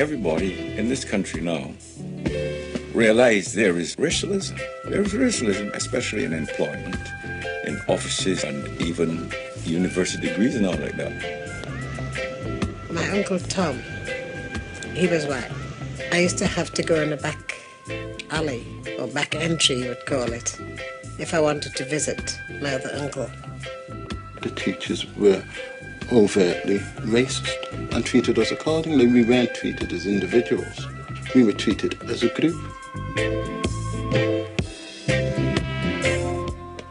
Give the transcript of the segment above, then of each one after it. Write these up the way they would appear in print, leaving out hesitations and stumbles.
everybody in this country now realize there is racialism. There is racialism, especially in employment, in offices, and even university degrees and all like that. My Uncle Tom, he was white. I used to have to go in a back alley, or back entry you would call it, if I wanted to visit my other uncle. The teachers were overtly racist and treated us accordingly. We weren't treated as individuals. We were treated as a group.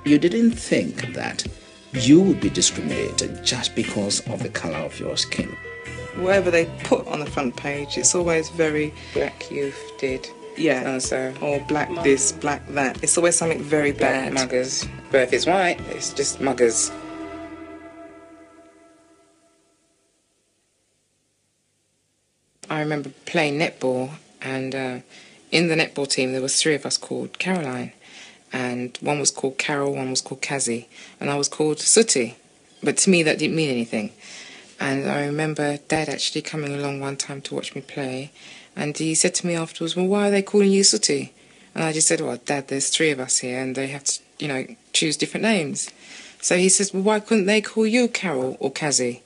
You didn't think that you would be discriminated just because of the colour of your skin. Whatever they put on the front page, it's always very black youth did. Yeah, so or black this, black that. It's always something very bad. Muggers. But if it's white, it's just muggers. I remember playing netball, and in the netball team there was 3 of us called Caroline, and one was called Carol, one was called Kazzy, and I was called Sooty. But to me that didn't mean anything. And I remember Dad actually coming along one time to watch me play, and he said to me afterwards, well, why are they calling you Sooty? And I just said, well, Dad, there's 3 of us here, and they have to, you know, choose different names. So he says, well, why couldn't they call you Carol or Kazzy?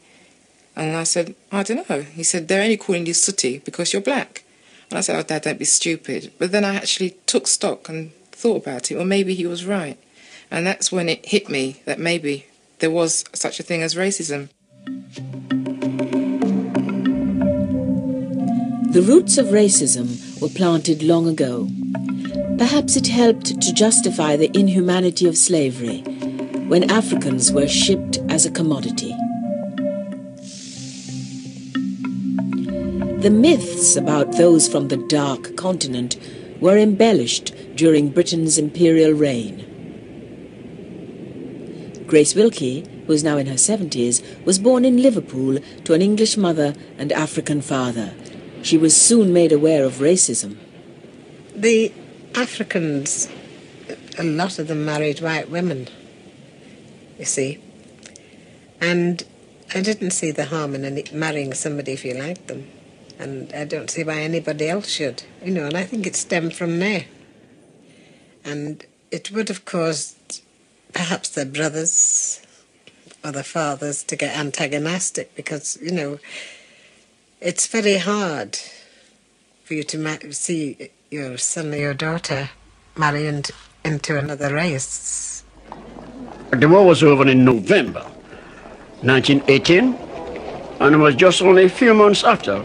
And I said, I don't know. He said, they're only calling you Sooty because you're black. And I said, oh, Dad, don't be stupid. But then I actually took stock and thought about it. Well, maybe he was right. And that's when it hit me that maybe there was such a thing as racism. The roots of racism were planted long ago. Perhaps it helped to justify the inhumanity of slavery when Africans were shipped as a commodity. The myths about those from the Dark Continent were embellished during Britain's imperial reign. Grace Wilkie, who is now in her 70s, was born in Liverpool to an English mother and African father. She was soon made aware of racism. The Africans, a lot of them married white women, you see. And I didn't see the harm in marrying somebody if you liked them. And I don't see why anybody else should, you know, and I think it stemmed from there. And it would have caused perhaps their brothers or their fathers to get antagonistic because, you know, it's very hard for you to see your son or your daughter marry into another race. The war was over in November 1918, and it was just only a few months after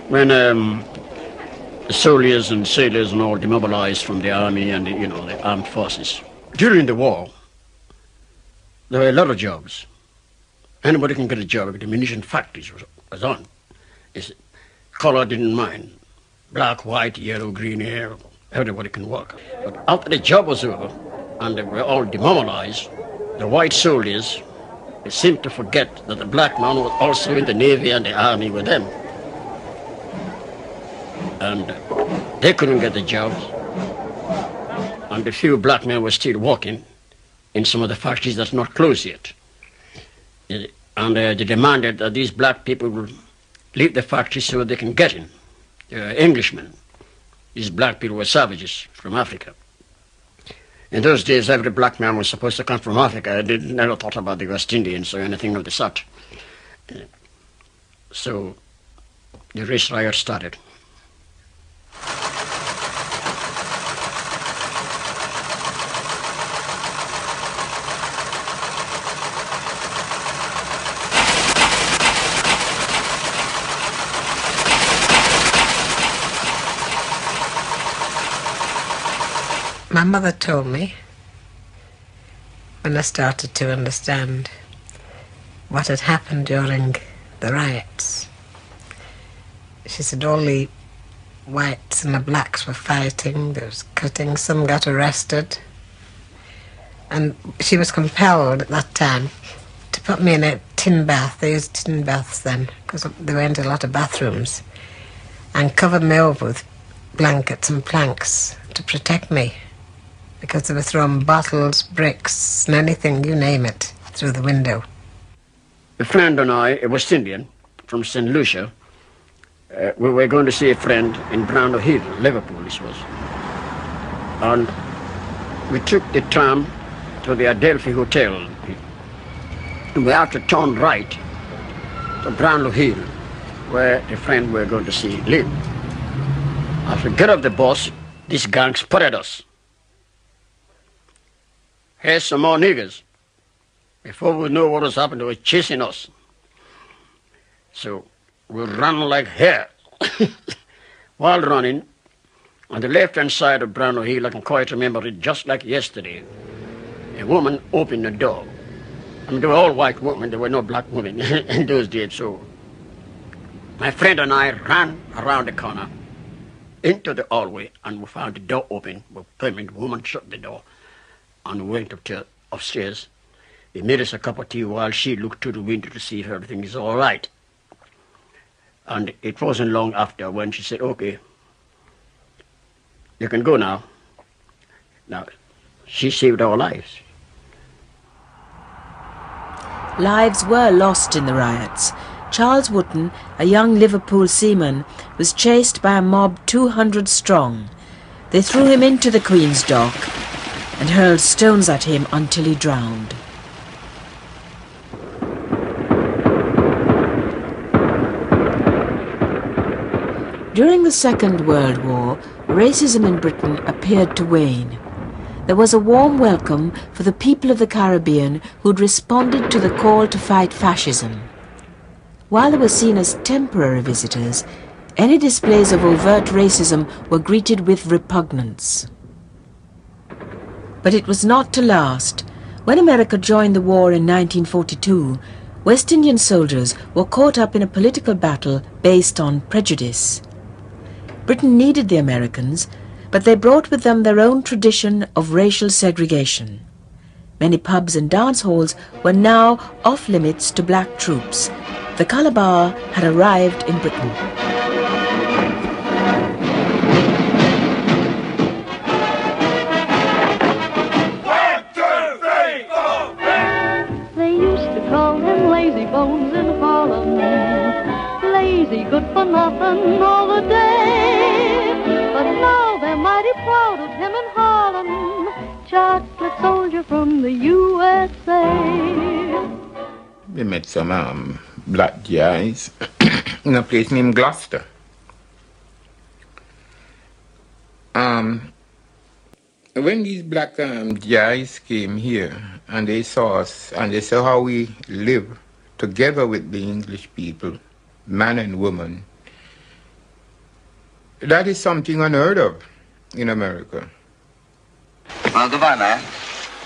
when the soldiers and sailors and all demobilized from the army and the armed forces. During the war, there were a lot of jobs. Anybody can get a job. The munition factories was on. Color didn't mind. Black, white, yellow, green hair, everybody can work. But after the job was over and they were all demobilized, the white soldiers, they seemed to forget that the black man was also in the Navy and the Army with them. And they couldn't get the jobs. And the few black men were still working in some of the factories that's not closed yet. And they demanded that these black people would leave the factory so they can get in. They were Englishmen. These black people were savages from Africa. In those days, every black man was supposed to come from Africa. They never thought about the West Indians or anything of the sort. So the race riot started. My mother told me, when I started to understand what had happened during the riots, she said all the whites and the blacks were fighting, there was cutting, some got arrested, and she was compelled at that time to put me in a tin bath. They used tin baths then, because there weren't a lot of bathrooms, and covered me over with blankets and planks to protect me, because they were throwing bottles, bricks, and anything, you name it, through the window. A friend and I, a West Indian from St. Lucia, we were going to see a friend in Brownlow Hill, Liverpool, this was. And we took the tram to the Adelphi Hotel. And we had to turn right to Brownlow Hill, where the friend we were going to see lived. As we get off the bus, this gang spotted us. Here's some more niggers. Before we knew what was happening, they were chasing us. So we ran like hell. While running, on the left-hand side of Brownlow Hill, I can quite remember it just like yesterday, a woman opened the door. I mean, they were all white women, there were no black women in those days, so my friend and I ran around the corner into the hallway, and we found the door open. The woman shut the door, and we went upstairs. They made us a cup of tea while she looked through the window to see if everything is all right. And it wasn't long after when she said, okay, you can go now. Now, she saved our lives. Lives were lost in the riots. Charles Wotton, a young Liverpool seaman, was chased by a mob 200 strong. They threw him into the Queen's Dock and hurled stones at him until he drowned. During the Second World War, racism in Britain appeared to wane. There was a warm welcome for the people of the Caribbean who'd responded to the call to fight fascism. While they were seen as temporary visitors, any displays of overt racism were greeted with repugnance. But it was not to last. When America joined the war in 1942, West Indian soldiers were caught up in a political battle based on prejudice. Britain needed the Americans, but they brought with them their own tradition of racial segregation. Many pubs and dance halls were now off limits to black troops. The Calabar had arrived in Britain. One, two, three, four. They used to call him Lazy Bones in Harlem. Lazy, good for nothing all the day. But now they're mighty proud of him in Harlem. Chocolate soldier from the USA. We met some black guys in a place named Gloucester. When these black guys came here and they saw us and they saw how we live together with the English people, man and woman, that is something unheard of in America. Well, goodbye, man.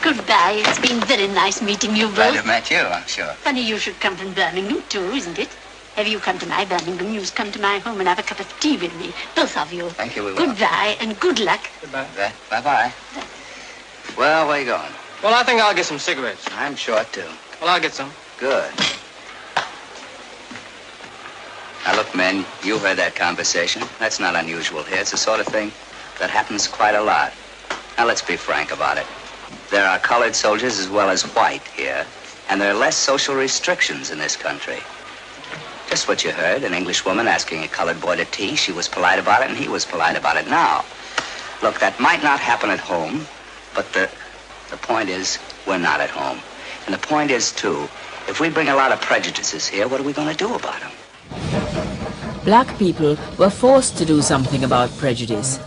Goodbye. It's been very nice meeting you both. Glad to have met you, I'm sure. Funny you should come from Birmingham, too, isn't it? Have you come to my Birmingham, you come to my home and have a cup of tea with me. Both of you. Thank you, we will. Goodbye and good luck. Goodbye. Bye-bye. Well, where you going? Well, I think I'll get some cigarettes. I'm short, too. Well, I'll get some. Good. Now, look, men, you heard that conversation. That's not unusual here. It's the sort of thing that happens quite a lot. Now, let's be frank about it. There are colored soldiers as well as white here, and there are less social restrictions in this country. Just what you heard, an English woman asking a colored boy to tea. She was polite about it, and he was polite about it. Now, look, that might not happen at home, but the point is, we're not at home. And the point is, too, if we bring a lot of prejudices here, what are we going to do about them? Black people were forced to do something about prejudice.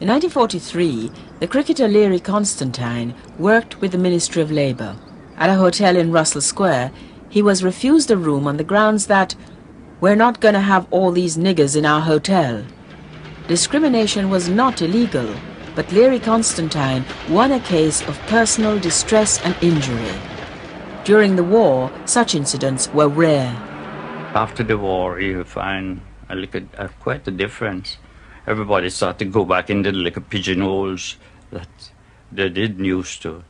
In 1943, the cricketer Leary Constantine worked with the Ministry of Labour. At a hotel in Russell Square, he was refused a room on the grounds that we're not going to have all these niggers in our hotel. Discrimination was not illegal, but Leary Constantine won a case of personal distress and injury. During the war, such incidents were rare. After the war, you find quite a difference. Everybody started to go back into the little pigeonholes that they didn't used to.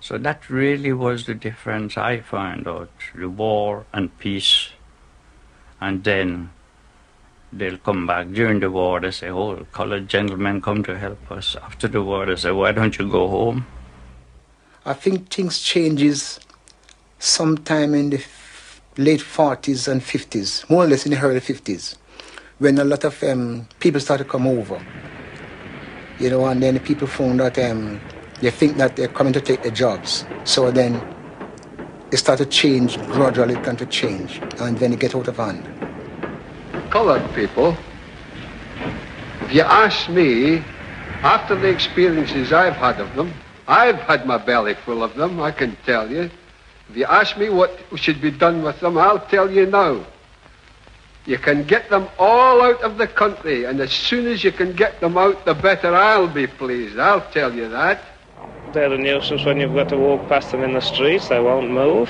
So that really was the difference I found out. The war and peace. And then they'll come back during the war. They say, oh, colored gentlemen come to help us. After the war, they say, why don't you go home? I think things changes sometime in the late 40s and 50s, more or less in the early 50s. when a lot of people started to come over, you know, and then the people found that they think that they're coming to take their jobs. So then it started to change, gradually it began to change, and then it get out of hand. Colored people, if you ask me, after the experiences I've had of them, I've had my belly full of them, I can tell you. If you ask me what should be done with them, I'll tell you now. You can get them all out of the country, and as soon as you can get them out, the better I'll be pleased, I'll tell you that. They're a nuisance when you've got to walk past them in the streets, they won't move.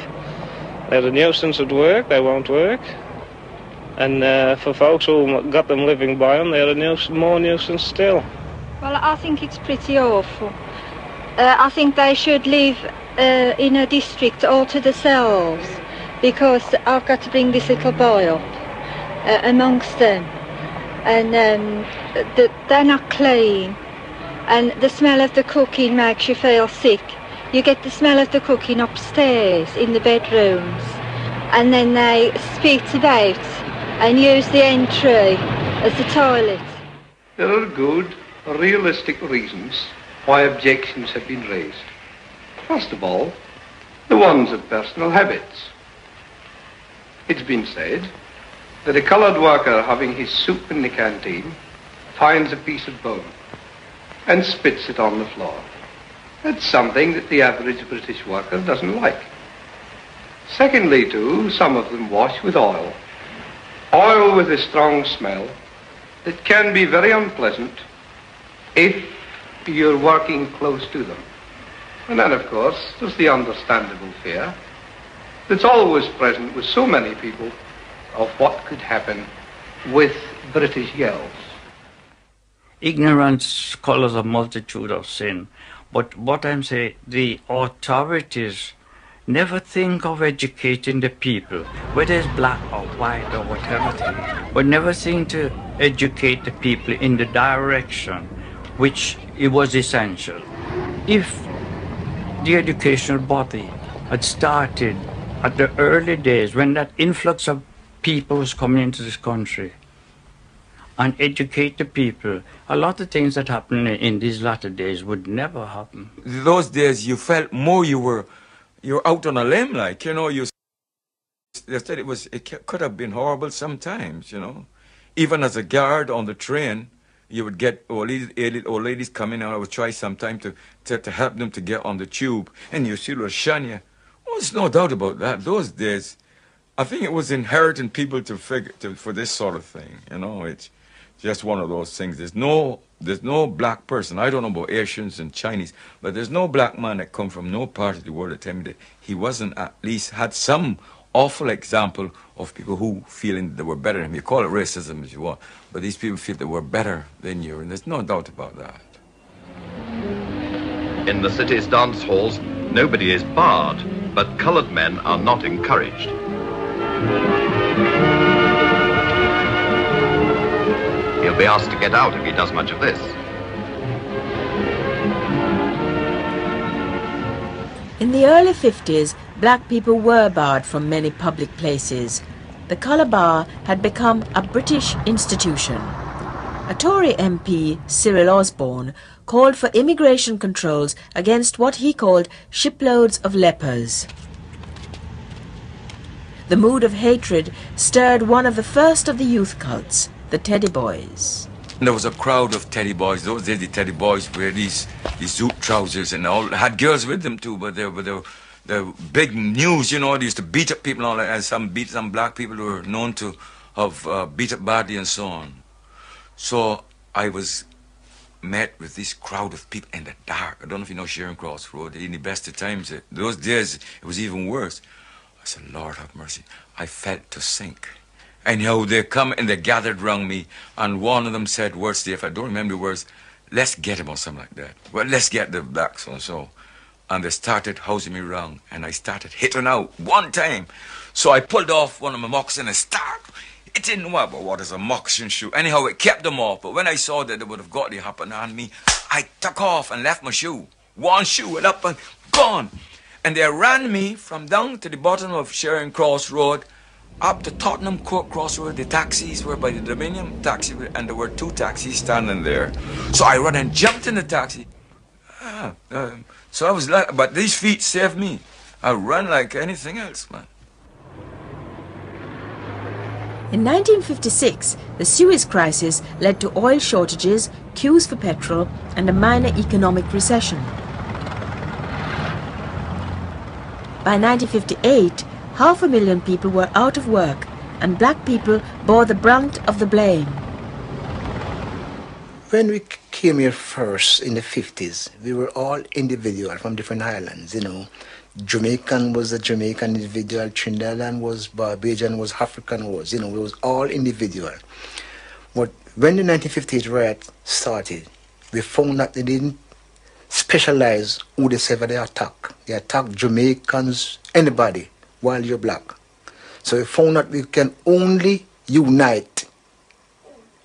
They're a nuisance at work, they won't work. And for folks who got them living by them, they're a more nuisance still. Well, I think it's pretty awful. I think they should live in a district all to themselves, because I've got to bring this little boy up amongst them, and they're not clean, and the smell of the cooking makes you feel sick. You get the smell of the cooking upstairs in the bedrooms, and then they spit about and use the entry as the toilet. There are good, realistic reasons why objections have been raised. First of all, the ones of personal habits. It's been said that a coloured worker having his soup in the canteen finds a piece of bone and spits it on the floor. That's something that the average British worker doesn't like. Secondly, too, some of them wash with oil. Oil with a strong smell that can be very unpleasant if you're working close to them. And then, of course, there's the understandable fear that's always present with so many people of what could happen with British girls. Ignorance colours a multitude of sin. But what I'm saying, the authorities never think of educating the people, whether it's black or white or whatever, but never think to educate the people in the direction which it was essential. If the educational body had started at the early days when that influx of people was coming into this country and educate the people, a lot of things that happen in these latter days would never happen. Those days you felt more you're out on a limb, like, you know, they said it could have been horrible sometimes, you know. Even as a guard on the train, you would get old ladies coming out. I would try sometime to help them to get on the tube, and you see little Shania. Oh, there's no doubt about that. Those days, I think it was inherent in people for this sort of thing, you know. It's just one of those things. There's no black person. I don't know about Asians and Chinese, but there's no black man that come from no part of the world that tell me that he wasn't at least had some awful example of people who feeling they were better than him. You call it racism as you want, but these people feel they were better than you, and there's no doubt about that. In the city's dance halls, nobody is barred, but coloured men are not encouraged. He'll be asked to get out if he does much of this. In the early 50s, black people were barred from many public places. The colour bar had become a British institution. A Tory MP, Cyril Osborne, called for immigration controls against what he called shiploads of lepers. The mood of hatred stirred one of the first of the youth cults, the Teddy Boys. There was a crowd of Teddy Boys. Those days, the Teddy Boys wear these zoot trousers and all. Had girls with them too, but they were big news, you know. They used to beat up people and all that, and some black people who were known to have beat up badly and so on. So I was met with this crowd of people in the dark. I don't know if you know Charing Cross Road. In the best of times, those days, it was even worse. I said, Lord have mercy. I felt to sink. Anyhow, they come and they gathered round me, and one of them said words, if I don't remember the words, let's get him or something like that. Well, let's get the blacks and so. And they started housing me round, and I started hitting out one time. So I pulled off one of my moccasins and started hitting what is a moccasin shoe. Anyhow, it kept them off, but when I saw that they would have got the happen on me, I took off and left my shoe. One shoe went up and gone. And they ran me from down to the bottom of Charing Cross Road, up to Tottenham Court Crossroad. The taxis were by the Dominion taxi, and there were 2 taxis standing there. So I run and jumped in the taxi. So I was like, but these feet saved me. I run like anything else, man. In 1956, the Suez Crisis led to oil shortages, queues for petrol, and a minor economic recession. By 1958, 500,000 people were out of work, and black people bore the brunt of the blame. When we came here first in the 50s, we were all individual from different islands, you know. Jamaican was a Jamaican individual, Trinidadian was, Barbadian was, African was, you know, it was all individual. But when the 1958 riot started, we found that they didn't specialize who they said they attack. They attack Jamaicans, anybody, while you're black. So we found that we can only unite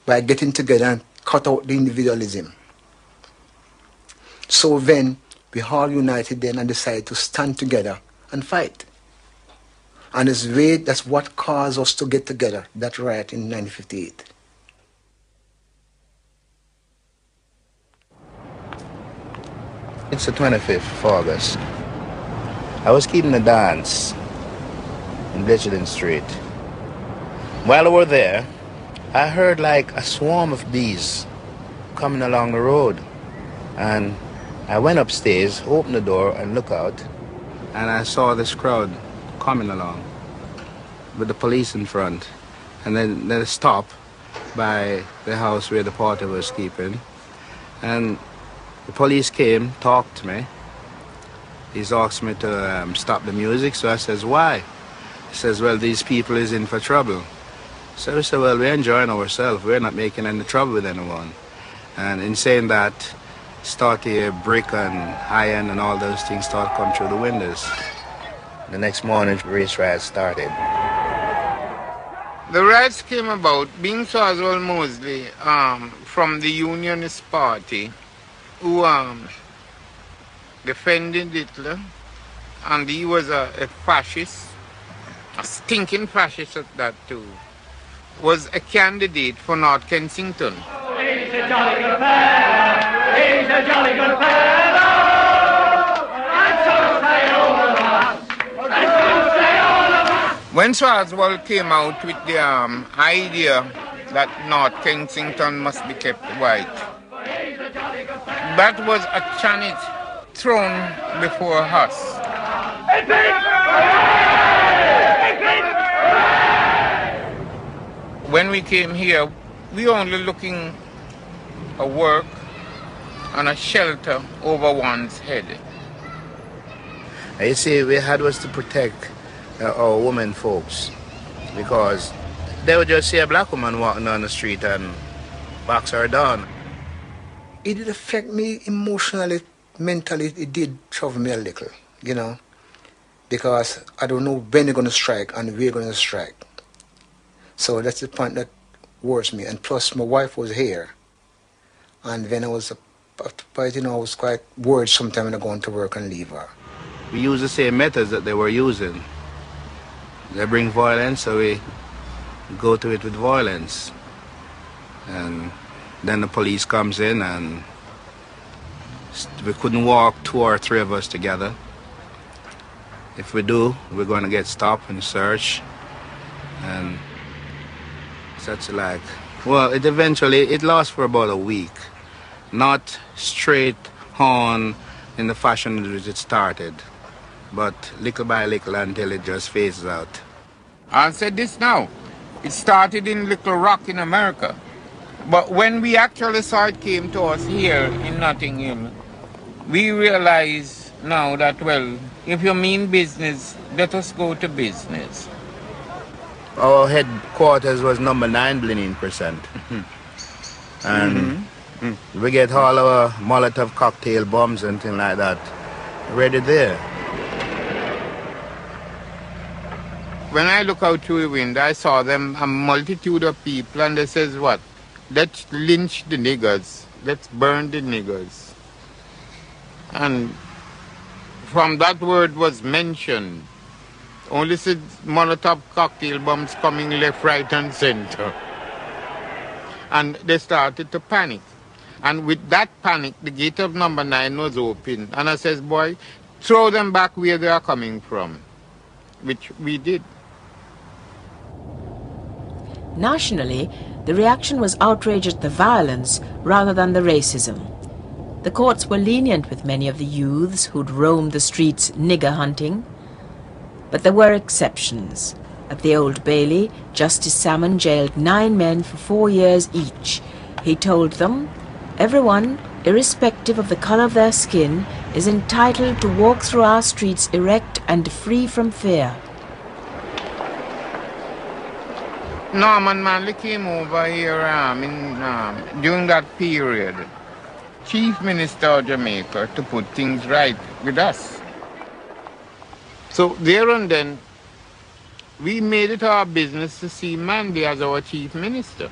by getting together and cut out the individualism. So then we all united then and decided to stand together and fight. And that's what caused us to get together, that riot in 1958. It's the 25th of August. I was keeping a dance in Bletchley Street. While we were there, I heard like a swarm of bees coming along the road. And I went upstairs, opened the door and looked out, and I saw this crowd coming along with the police in front. And then they stopped by the house where the party was keeping. And the police came, talked to me. He's asked me to stop the music, so I says, why? He says, well, these people is in for trouble. So we said, well, we're enjoying ourselves. We're not making any trouble with anyone. And in saying that, start to hear brick and iron and all those things start coming through the windows. The next morning, race riots started. The riots came about being Oswald Mosley from the Unionist Party, who defended Hitler, and he was a fascist, a stinking fascist at that too, was a candidate for North Kensington. He's a jolly good fellow, he's a jolly good fellow, and so say all of us, and so say all of us. When Oswald came out with the idea that North Kensington must be kept white, that was a challenge thrown before us. When we came here, we were only looking for work and a shelter over one's head. You see, we had was to protect our women folks, because they would just see a black woman walking down the street and box her down. It did affect me emotionally, mentally. It did trouble me a little, you know, because I don't know when they're going to strike and we're going to strike. So that's the point that worries me. And plus, my wife was here, and then I was quite worried sometimes when I go into work and leave her. We use the same methods that they were using. They bring violence, so we go to it with violence. And then the police comes in, and we couldn't walk 2 or 3 of us together. If we do, we're going to get stopped and searched. And such like, well, it lasts for about a week. Not straight on in the fashion in which it started, but little by little until it just phases out. I'll say this now. It started in Little Rock in America. But when we actually saw it came to us here in Notting Hill, we realize now that, well, if you mean business, let us go to business. Our headquarters was number 9 Blenheim%. And we get all our Molotov cocktail bombs and things like that ready there. When I look out through the window, I saw them, a multitude of people, and they says, what? Let's lynch the niggers. Let's burn the niggers. And from that word was mentioned, Only see Molotov cocktail bombs coming left, right, and center. And they started to panic. And with that panic, the gate of number 9 was open. And I says, boy, throw them back where they are coming from, which we did. Nationally, the reaction was outrage at the violence rather than the racism. The courts were lenient with many of the youths who'd roamed the streets nigger hunting. But there were exceptions. At the Old Bailey, Justice Salmon jailed 9 men for 4 years each. He told them, everyone, irrespective of the color of their skin, is entitled to walk through our streets erect and free from fear. Norman Manley came over here during that period, Chief Minister of Jamaica, to put things right with us. So there and then, we made it our business to see Manley as our Chief Minister.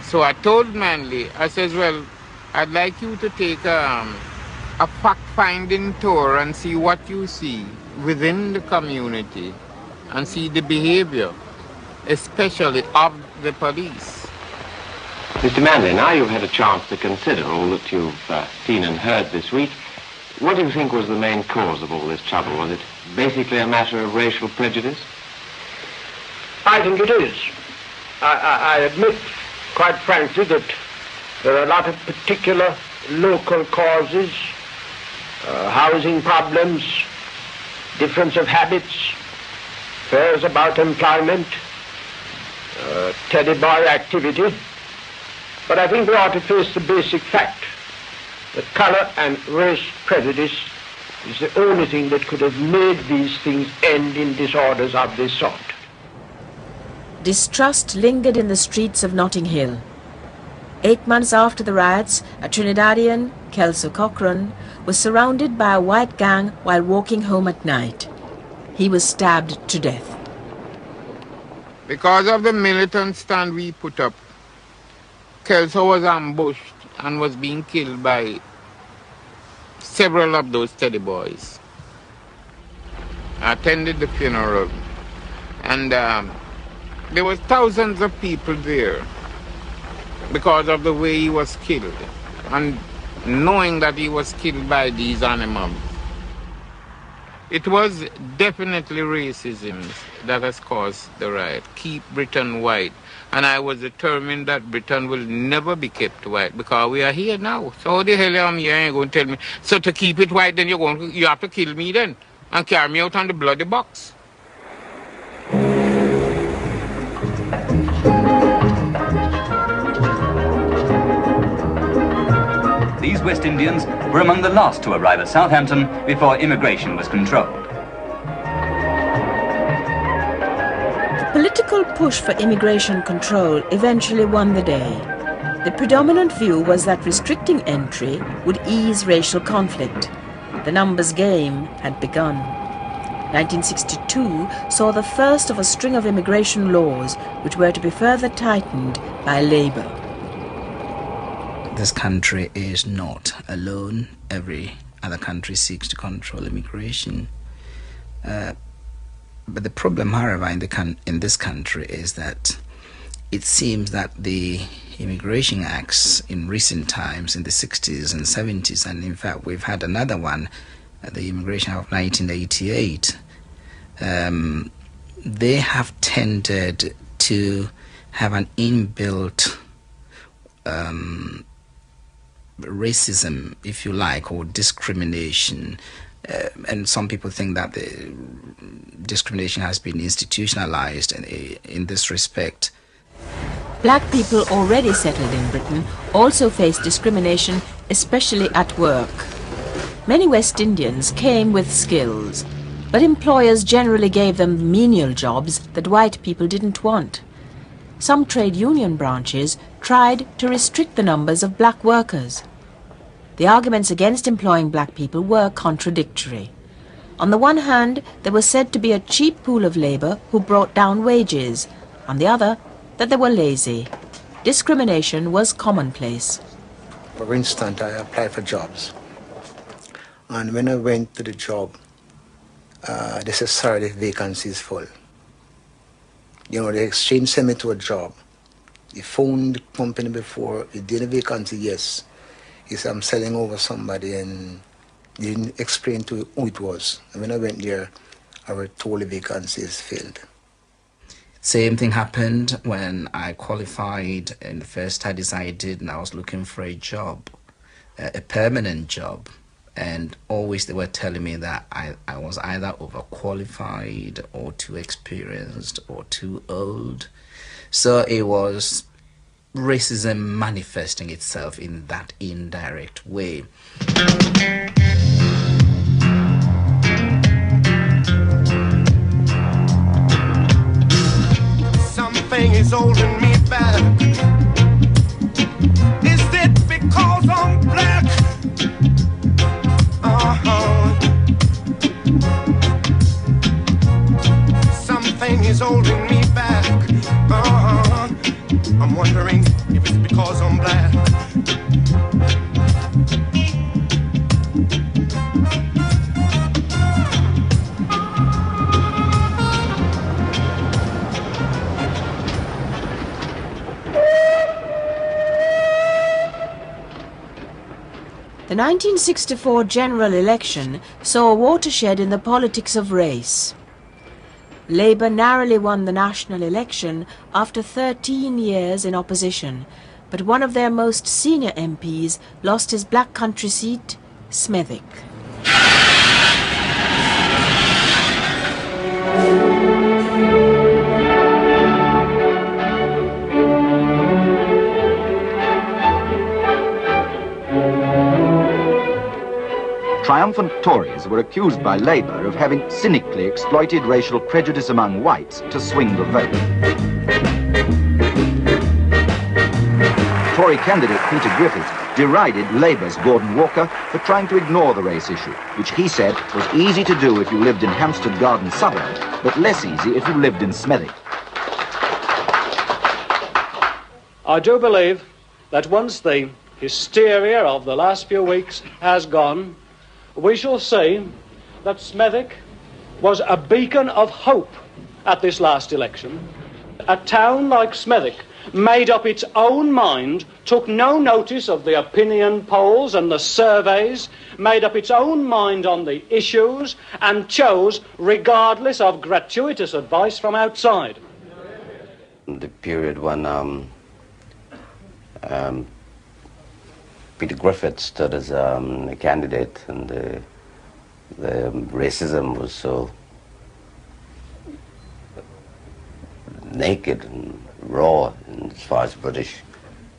So I told Manley, I says, well, I'd like you to take a fact-finding tour and see what you see within the community and see the behavior, especially of the police. Mr. Manley, now you've had a chance to consider all that you've seen and heard this week. What do you think was the main cause of all this trouble? Was it basically a matter of racial prejudice? I think it is. I admit, quite frankly, that there are a lot of particular local causes, housing problems, difference of habits, fears about employment, teddy boy activity. But I think we ought to face the basic fact that color and race prejudice is the only thing that could have made these things end in disorders of this sort. Distrust lingered in the streets of Notting Hill. 8 months after the riots, a Trinidadian, Kelso Cochran, was surrounded by a white gang while walking home at night. He was stabbed to death. Because of the militant stand we put up, Kelso was ambushed and was being killed by several of those teddy boys. I attended the funeral, and there was thousands of people there because of the way he was killed, and knowing that he was killed by these animals. It was definitely racism that has caused the riot. Keep Britain white. And I was determined that Britain will never be kept white because we are here now. So how the hell am here and you're going to tell me, so to keep it white, then you have to kill me then and carry me out on the bloody box. These West Indians were among the last to arrive at Southampton before immigration was controlled. The political push for immigration control eventually won the day. The predominant view was that restricting entry would ease racial conflict. The numbers game had begun. 1962 saw the first of a string of immigration laws which were to be further tightened by Labour. This country is not alone. Every other country seeks to control immigration. But the problem, however, in this country is that it seems that the immigration acts in recent times, in the 60s and 70s, and in fact we've had another one, the Immigration Act of 1988, they have tended to have an inbuilt racism, if you like, or discrimination. And some people think that the discrimination has been institutionalized in this respect. Black people already settled in Britain also faced discrimination, especially at work. Many West Indians came with skills, but employers generally gave them menial jobs that white people didn't want. Some trade union branches tried to restrict the numbers of black workers. The arguments against employing black people were contradictory. On the one hand, there was said to be a cheap pool of labour who brought down wages. On the other, that they were lazy. Discrimination was commonplace. For instance, I applied for jobs. And when I went to the job, they said, sorry, the vacancy is full. You know, the exchange sent me to a job. He phoned the company before, he did a vacancy, yes. He said, I'm selling over somebody, and he didn't explain to who it was. And when I went there, I was told the vacancy is filled. Same thing happened when I qualified in the first studies I did, and I was looking for a job, a permanent job. And always they were telling me that I was either overqualified or too experienced or too old. So it was racism manifesting itself in that indirect way. Something is holding me back. Is it because I'm black? Something is holding me back. I'm wondering if it's because I'm black. The 1964 general election saw a watershed in the politics of race. Labour narrowly won the national election after 13 years in opposition, but one of their most senior MPs lost his Black Country seat, Smethwick. Triumphant Tories were accused by Labour of having cynically exploited racial prejudice among whites to swing the vote. Tory candidate Peter Griffiths derided Labour's Gordon Walker for trying to ignore the race issue, which he said was easy to do if you lived in Hampstead Garden suburb, but less easy if you lived in Smethwick. I do believe that once the hysteria of the last few weeks has gone, we shall see that Smethwick was a beacon of hope at this last election. A town like Smethwick made up its own mind, took no notice of the opinion polls and the surveys, made up its own mind on the issues, and chose regardless of gratuitous advice from outside. The period when Peter Griffiths stood as a candidate, and the racism was so naked and raw, and as far as British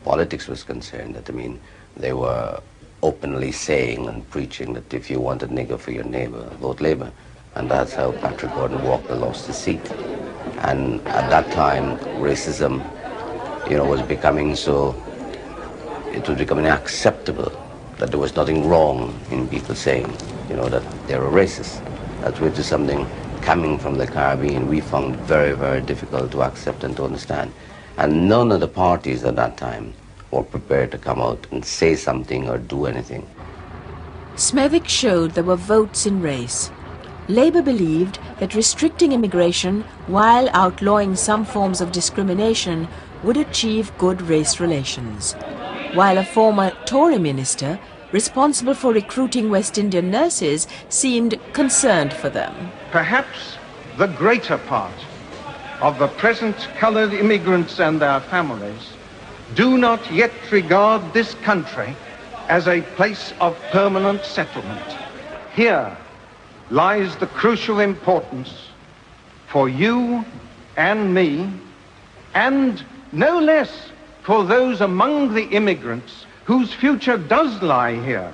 politics was concerned, that, I mean, they were openly saying and preaching that if you want a nigger for your neighbour, vote Labour. And that's how Patrick Gordon Walker lost his seat. And at that time, racism, you know, was becoming so, it was becoming acceptable that there was nothing wrong in people saying, you know, that they were racist. That which is something coming from the Caribbean we found very, very difficult to accept and to understand. And none of the parties at that time were prepared to come out and say something or do anything. Smethwick showed there were votes in race. Labour believed that restricting immigration while outlawing some forms of discrimination would achieve good race relations, while a former Tory minister responsible for recruiting West Indian nurses seemed concerned for them. Perhaps the greater part of the present coloured immigrants and their families do not yet regard this country as a place of permanent settlement. Here lies the crucial importance for you and me, and no less for those among the immigrants whose future does lie here,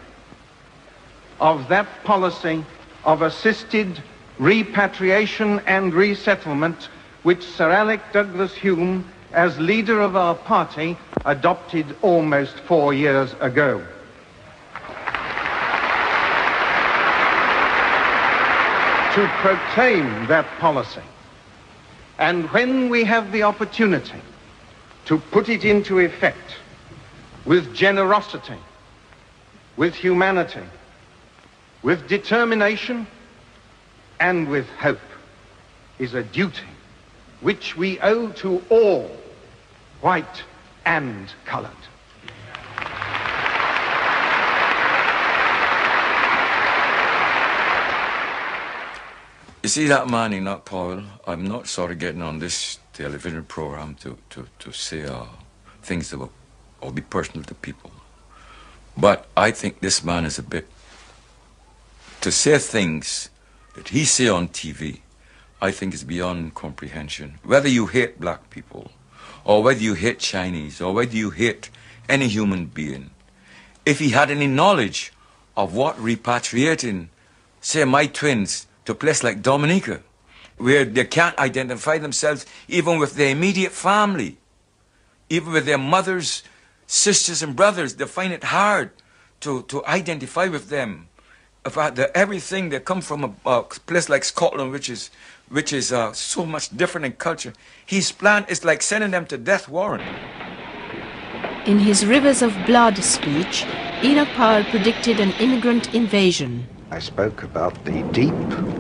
of that policy of assisted repatriation and resettlement which Sir Alec Douglas Hume, as leader of our party, adopted almost 4 years ago. To proclaim that policy, and when we have the opportunity to put it into effect with generosity, with humanity, with determination, and with hope is a duty which we owe to all, white and coloured. You see that man, Enoch Powell, I'm not sort of getting on this television program to say things that will be personal to people. But I think this man is a bit, to say things that he say on TV, I think is beyond comprehension. Whether you hate black people, or whether you hate Chinese, or whether you hate any human being, if he had any knowledge of what repatriating, say, my twins to a place like Dominica, where they can't identify themselves even with their immediate family, even with their mothers, sisters and brothers, they find it hard to identify with them. About everything, they come from a place like Scotland, which is so much different in culture. His plan is like sending them to death warrant. In his Rivers of Blood speech, Enoch Powell predicted an immigrant invasion. I spoke about the deep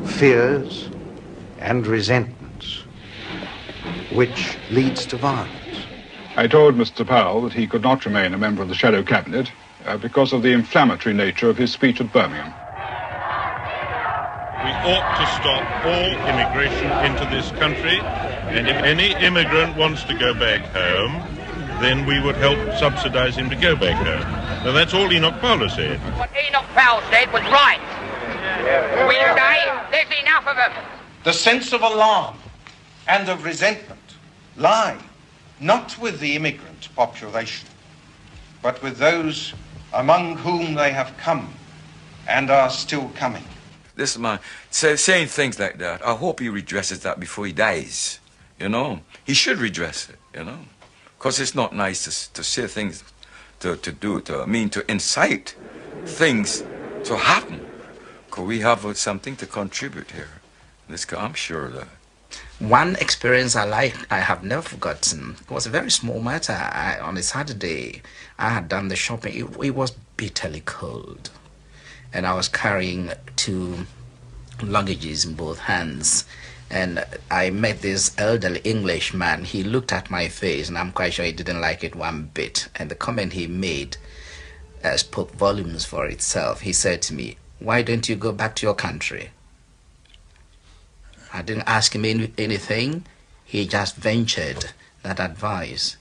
fears and resentments which leads to violence. I told Mr. Powell that he could not remain a member of the Shadow Cabinet because of the inflammatory nature of his speech at Birmingham. We ought to stop all immigration into this country, and if any immigrant wants to go back home, then we would help subsidize him to go back home. Now that's all Enoch Powell said. What Enoch Powell said was right. We say there's enough of them. The sense of alarm and of resentment lie not with the immigrant population, but with those among whom they have come and are still coming. This man saying things like that, I hope he redresses that before he dies, you know. He should redress it, you know, because it's not nice to say things, to incite things to happen. Because we have something to contribute here. I'm sure of that. One experience I have never forgotten. It was a very small matter. On a Saturday, I had done the shopping. It was bitterly cold. And I was carrying 2 luggages in both hands. And I met this elderly Englishman. He looked at my face, and I'm quite sure he didn't like it one bit. And the comment he made spoke volumes for itself. He said to me, "Why don't you go back to your country?" I didn't ask him anything. He just ventured that advice.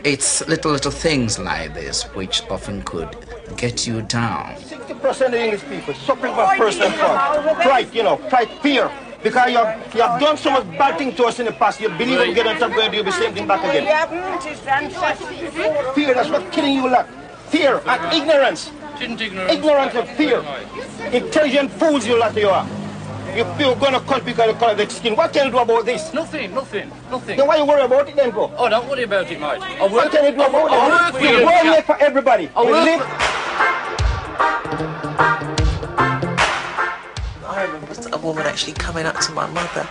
It's little things like this which often could get you down. 60% of English people suffering from personal pride, pride, fear. Because you have done so much bad things to us in the past, you believe we get on top, going to do the same thing back again. Fear, that's what's killing you a lot. Fear and ignorance. Ignorance and fear. Intelligent fools you lot you are. You're going to cut because of the color of the skin. What can you do about this? Nothing. Then why you worry about it then, bro? Oh, don't worry about it, mate. What can you do about it? We're working for everybody. I remember a woman actually coming up to my mother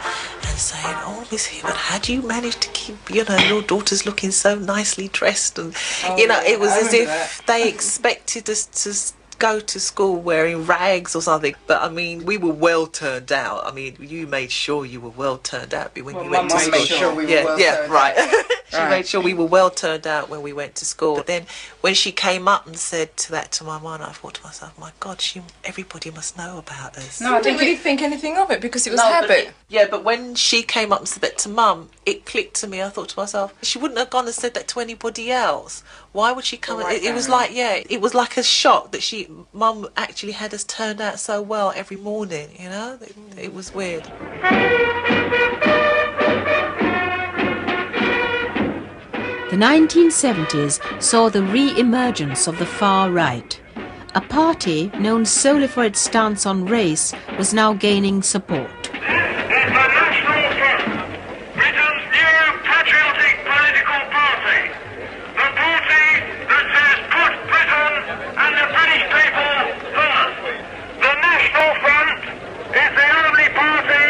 and saying, "Oh, Miss Hibbert, how do you manage to keep, your daughters looking so nicely dressed?" And, it was as if they expected us to go to school wearing rags or something. But I mean, we were well turned out. I mean, you made sure you were well turned out when you went to school. Made sure we were well turned out. She made sure we were well turned out when we went to school. But then when she came up and said to my mum, I thought to myself, my God, everybody must know about us. No, I didn't really think anything of it because it was habit. But when she came up and said that to Mum, it clicked to me. I thought to myself, she wouldn't have gone and said that to anybody else. Why would she come? It was like, it was like a shock that Mum actually had us turned out so well every morning, It was weird. The 1970s saw the re-emergence of the far right. A party known solely for its stance on race was now gaining support. The National Front, Britain's new patriotic political party. The party that says put Britain and the British people first. The National Front is the only party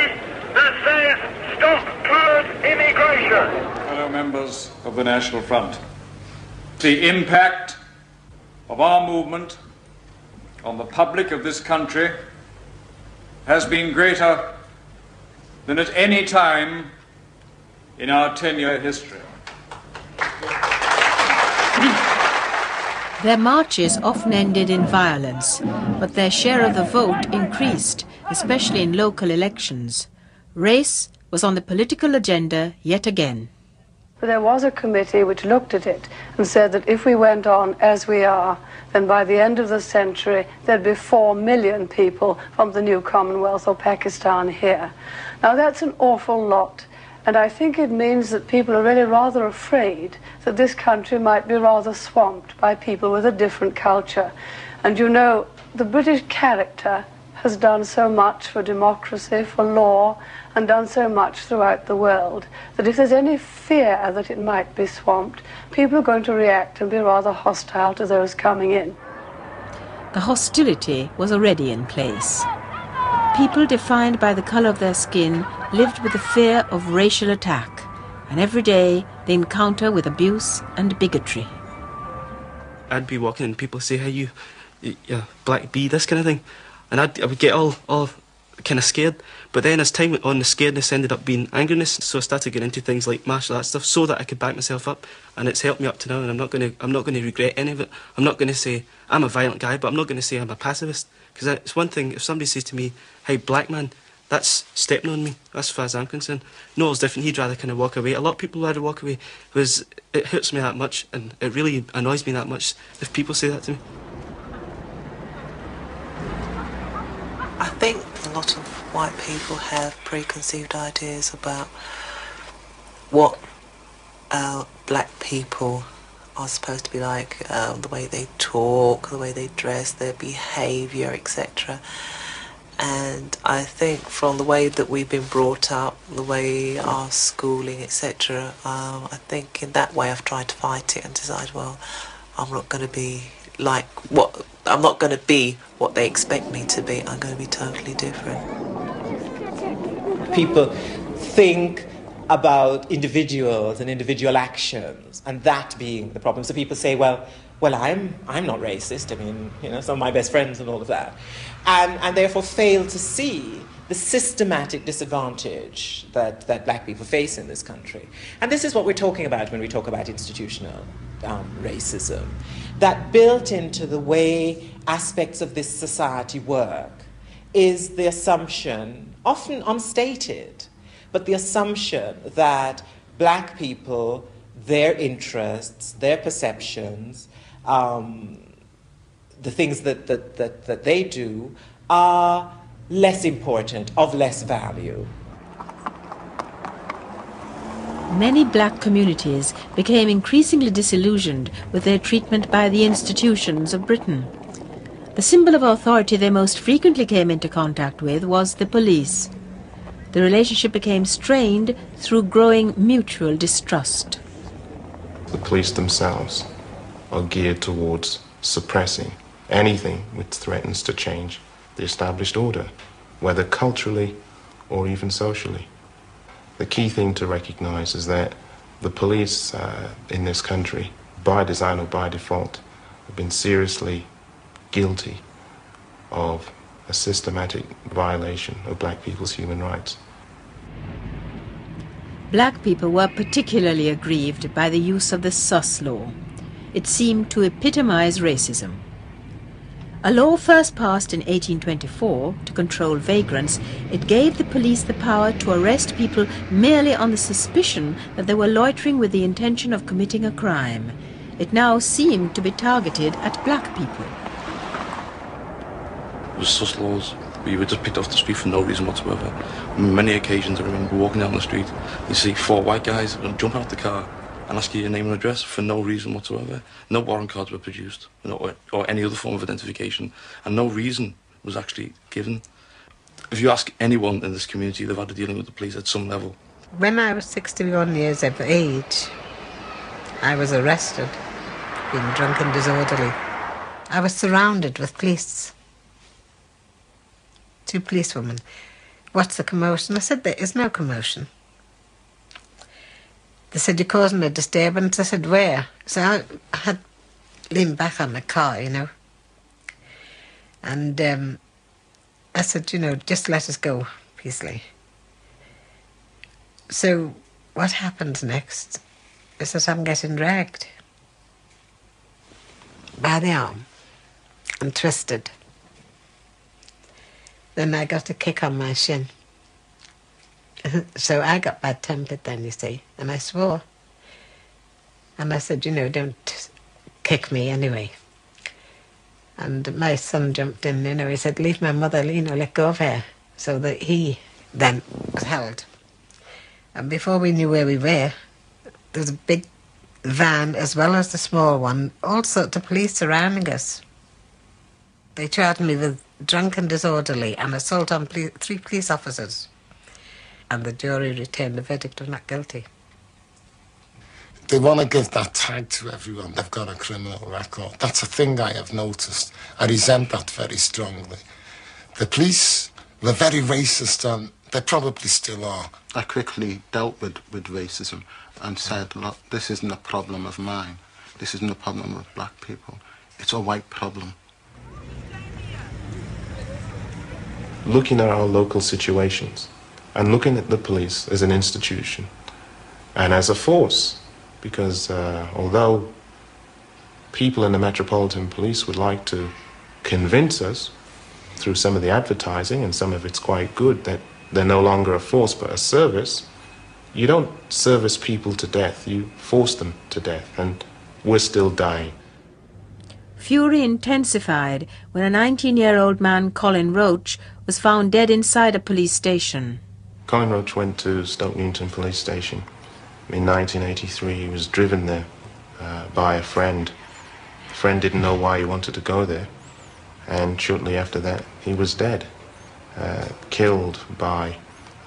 that says stop colored immigration. Fellow members of the National Front, the impact of our movement on the public of this country has been greater than at any time in our 10-year history. Their marches often ended in violence, but their share of the vote increased, especially in local elections. Race was on the political agenda yet again. There was a committee which looked at it and said that if we went on as we are, then by the end of the century there'd be 4 million people from the new Commonwealth or Pakistan here. Now that's an awful lot. And I think it means that people are really rather afraid that this country might be rather swamped by people with a different culture. And you know, the British character has done so much for democracy, for law, and done so much throughout the world, that if there's any fear that it might be swamped, people are going to react and be rather hostile to those coming in. The hostility was already in place. People defined by the colour of their skin lived with the fear of racial attack, and every day they encounter with abuse and bigotry. I'd be walking and people say, hey, you black bee, this kind of thing, and I would get all kind of scared. But then as time went on, the scaredness ended up being angerness, so I started getting into things like martial arts stuff so that I could back myself up, and it's helped me up to now, and I'm not going to regret any of it. I'm not going to say I'm a violent guy, but I'm not going to say I'm a pacifist, because it's one thing if somebody says to me, hey, black man, that's stepping on me, as far as I'm concerned. Noel's different, he'd rather kind of walk away. A lot of people would rather walk away, because it hurts me that much, and it really annoys me that much if people say that to me. I think a lot of white people have preconceived ideas about what black people are supposed to be like, the way they talk, the way they dress, their behaviour, etc. And I think from the way that we've been brought up, the way our schooling, etc., I think in that way I've tried to fight it and decide, well, I'm not going to be like what I'm not going to be what they expect me to be. I'm going to be totally different. People think about individuals and individual actions, and that being the problem. So people say, well, I'm not racist. I mean, you know, some of my best friends and all of that, and therefore fail to see the systematic disadvantage that black people face in this country. And this is what we're talking about when we talk about institutional racism. That built into the way aspects of this society work is the assumption, often unstated, but the assumption that black people, their interests, their perceptions, the things that they do are less important, of less value. Many black communities became increasingly disillusioned with their treatment by the institutions of Britain. The symbol of authority they most frequently came into contact with was the police. The relationship became strained through growing mutual distrust. The police themselves are geared towards suppressing anything which threatens to change the established order, whether culturally or even socially. The key thing to recognize is that the police in this country, by design or by default, have been seriously guilty of a systematic violation of black people's human rights. Black people were particularly aggrieved by the use of the sus law. It seemed to epitomize racism. A law first passed in 1824 to control vagrants, it gave the police the power to arrest people merely on the suspicion that they were loitering with the intention of committing a crime. It now seemed to be targeted at black people. It was sus laws. We were just picked off the street for no reason whatsoever. On many occasions I remember walking down the street, you see 4 white guys jump out the car and ask you your name and address for no reason whatsoever. No warrant cards were produced, or any other form of identification, and no reason was actually given. If you ask anyone in this community, they've had to dealing with the police at some level. When I was 61 years of age, I was arrested, being drunk and disorderly. I was surrounded with police. 2 policewomen. What's the commotion? I said, there is no commotion. They said, you're causing a disturbance. I said, where? So I had leaned back on the car, you know. And I said, you know, just let us go peacefully. So what happens next is that I'm getting dragged by the arm and twisted. Then I got a kick on my shin. So I got bad-tempered then, you see, and I swore. And I said, you know, don't kick me anyway. And my son jumped in, you know, he said, leave my mother, you know, let go of her. So that he then was held. And before we knew where we were, there was a big van as well as the small one, all sorts of police surrounding us. They charged me with drunk and disorderly and assault on 3 police officers. And the jury returned a verdict of not guilty. They want to give that tag to everyone. They've got a criminal record. That's a thing I have noticed. I resent that very strongly. The police were very racist, and they probably still are. I quickly dealt with racism and said, look, this isn't a problem of mine. This isn't a problem of black people. It's a white problem. Looking at our local situations and looking at the police as an institution and as a force, because although people in the Metropolitan Police would like to convince us through some of the advertising, and some of it's quite good, that they're no longer a force but a service, you don't service people to death, you force them to death, and we're still dying. Fury intensified when a 19-year-old man, Colin Roach, was found dead inside a police station. Colin Roach went to Stoke Newington Police Station in 1983. He was driven there by a friend. The friend didn't know why he wanted to go there, and shortly after that he was dead, killed by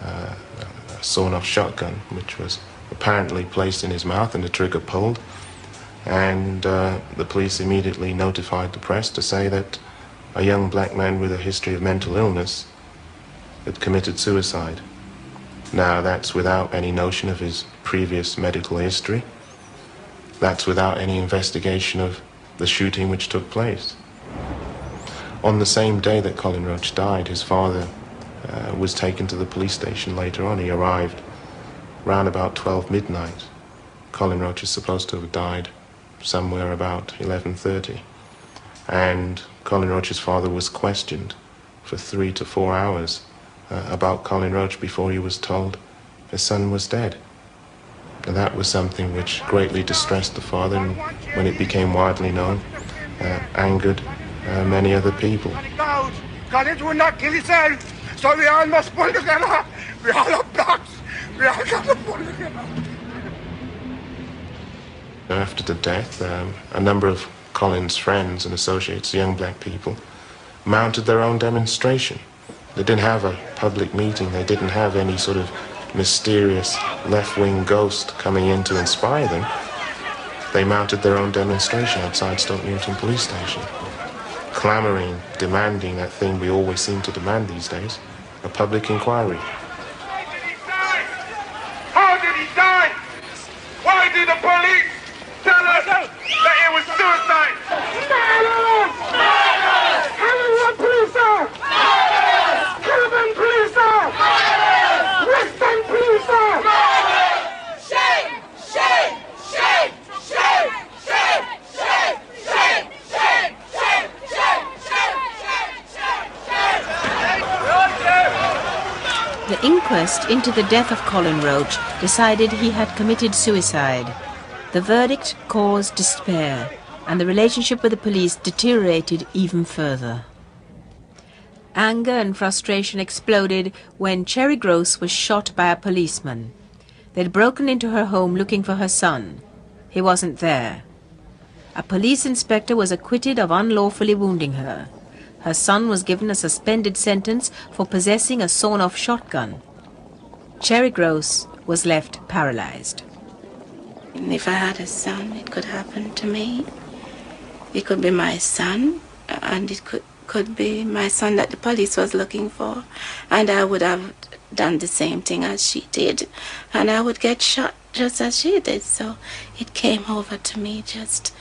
a sawn-off shotgun, which was apparently placed in his mouth and the trigger pulled. And the police immediately notified the press to say that a young black man with a history of mental illness had committed suicide. Now, that's without any notion of his previous medical history. That's without any investigation of the shooting which took place. On the same day that Colin Roach died, his father was taken to the police station later on. He arrived round about 12 midnight. Colin Roach is supposed to have died somewhere about 11:30. And Colin Roach's father was questioned for 3 to 4 hours about Colin Roach before he was told his son was dead. And that was something which greatly distressed the father, and when it became widely known, angered many other people. College would not kill himself, so we all must pull together. We all are blacks. We all got to pull together. After the death, a number of Colin's friends and associates, young black people, mounted their own demonstration. They didn't have a public meeting. They didn't have any sort of mysterious left-wing ghost coming in to inspire them. They mounted their own demonstration outside Stoke Newington Police Station, clamouring, demanding that thing we always seem to demand these days, a public inquiry. How did he die? Why did the police tell us that it was suicide? Silence! Silence! Hollywood police! Caliban police! Western police! Shame! Shame! Shame! Shame! Shame! Shame! Shame! Shame! Shame! Shame! The inquest into the death of Colin Roach decided he had committed suicide. The verdict caused despair, and the relationship with the police deteriorated even further. Anger and frustration exploded when Cherry Gross was shot by a policeman. They'd broken into her home looking for her son. He wasn't there. A police inspector was acquitted of unlawfully wounding her. Her son was given a suspended sentence for possessing a sawn-off shotgun. Cherry Gross was left paralyzed. If I had a son, it could happen to me. It could be my son, and it could be my son that the police was looking for, and I would have done the same thing as she did, and I would get shot just as she did. So it came over to me just,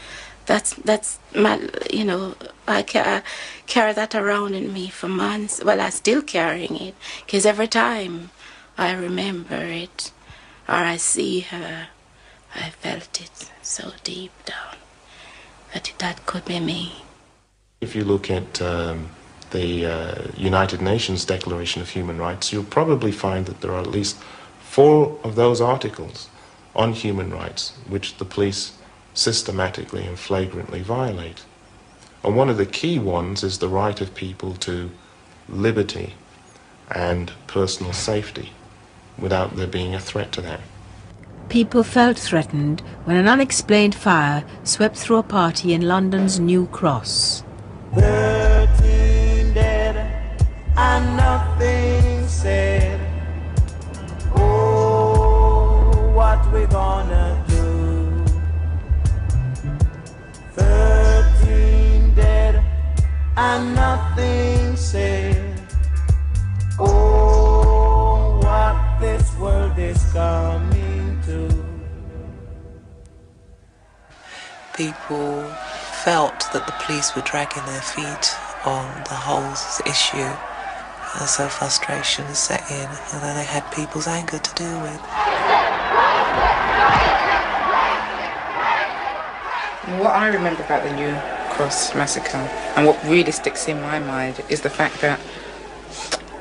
that's my, you know, I carry that around in me for months. Well, I'm still carrying it, because every time I remember it, or I see her, I felt it so deep down that could be me. If you look at the United Nations Declaration of Human Rights, you'll probably find that there are at least 4 of those articles on human rights which the police systematically and flagrantly violate. And one of the key ones is the right of people to liberty and personal safety without there being a threat to that. People felt threatened when an unexplained fire swept through a party in London's New Cross. 13 dead and nothing said. Oh, what we gonna do? 13 dead and nothing said. Oh, what this world is coming to. People felt that the police were dragging their feet on the whole issue, and so frustration set in, and then they had people's anger to deal with. What I remember about the New Cross massacre, and what really sticks in my mind, is the fact that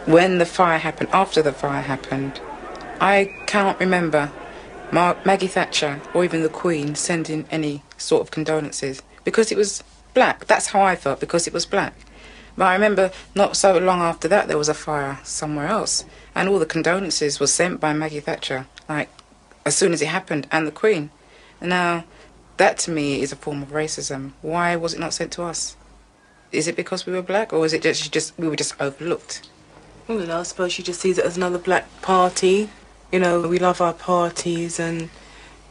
when the fire happened, after the fire happened, I cannot remember Maggie Thatcher or even the Queen sending any sort of condolences, because it was black. That's how I felt, because it was black. But I remember not so long after that there was a fire somewhere else, and all the condolences were sent by Maggie Thatcher, like as soon as it happened, and the Queen. Now, that to me is a form of racism. Why was it not sent to us? Is it because we were black, or is it just we were just overlooked? Well, I suppose she just sees it as another black party. You know, we love our parties, and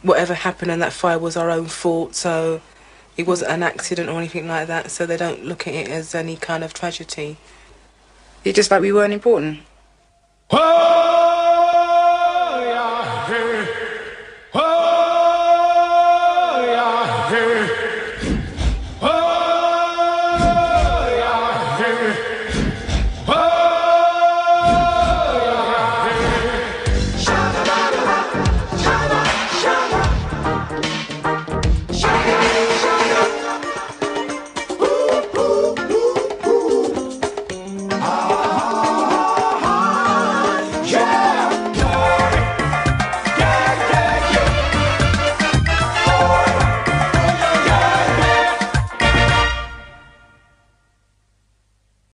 whatever happened in that fire was our own fault, so it wasn't an accident or anything like that, so they don't look at it as any kind of tragedy. It's just like we weren't important.